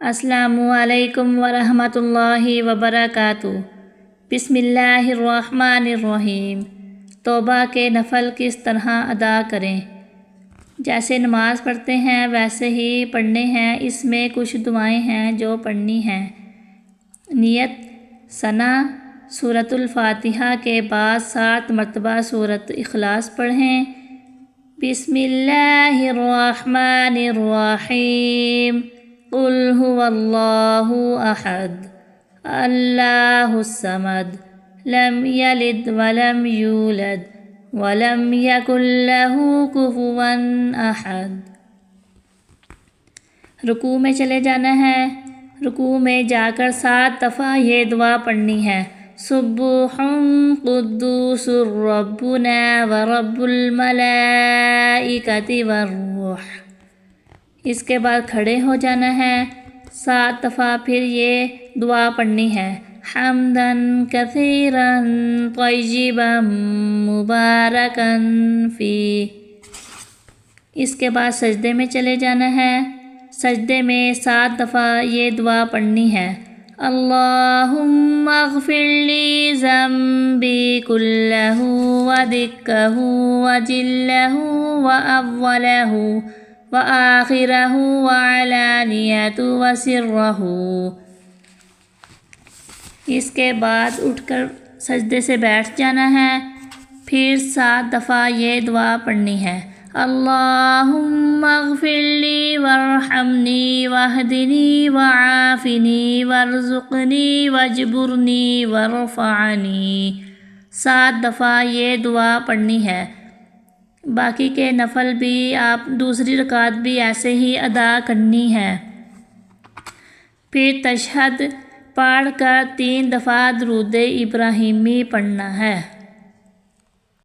السلام علیکم ورحمۃ اللہ وبرکاتہ۔ بسم اللہ الرحمن الرحیم۔ توبہ کے نفل کس طرح ادا کریں؟ جیسے نماز پڑھتے ہیں ویسے ہی پڑھنے ہیں۔ اس میں کچھ دعائیں ہیں جو پڑھنی ہیں۔ نیت: ثنا سورۃ الفاتحہ کے بعد 7 مرتبہ سورۃ اخلاص پڑھیں۔ بسم اللہ الرحمن الرحیم۔ قل هو اللہ احد اللہ الصمد لم یلد ولم یولد ولم یکن لہ کفوا احد۔ رکوع میں چلے جانا ہے۔ رکوع میں جا کر 7 دفعہ یہ دعا پڑھنی ہے: سبوح قدوس ربنا ورب الملائکۃ والروح۔ اس کے بعد کھڑے ہو جانا ہے۔ 7 دفعہ پھر یہ دعا پڑھنی ہے: حمداً کثیراً طیباً مبارکاً فیہ۔ اس کے بعد سجدے میں چلے جانا ہے۔ سجدے میں 7 دفعہ یہ دعا پڑھنی ہے: اللہم اغفر لی ذنبی کلہ ودکہ وجلہ واولہ وآخرہ وعلانیہ وسرہ۔ اس کے بعد اٹھ کر سجدے سے بیٹھ جانا ہے۔ پھر 7 دفعہ یہ دعا پڑھنی ہے: اللہم اغفر لی وارحمنی واہدنی وعافنی وارزقنی واجبرنی وارفعنی۔ 7 دفعہ یہ دعا پڑھنی ہے۔ باقی کے نفل بھی آپ دوسری رکعت بھی ایسے ہی ادا کرنی ہے۔ پھر تشہد پڑھ کر 3 دفعہ درود ابراہیمی پڑھنا ہے۔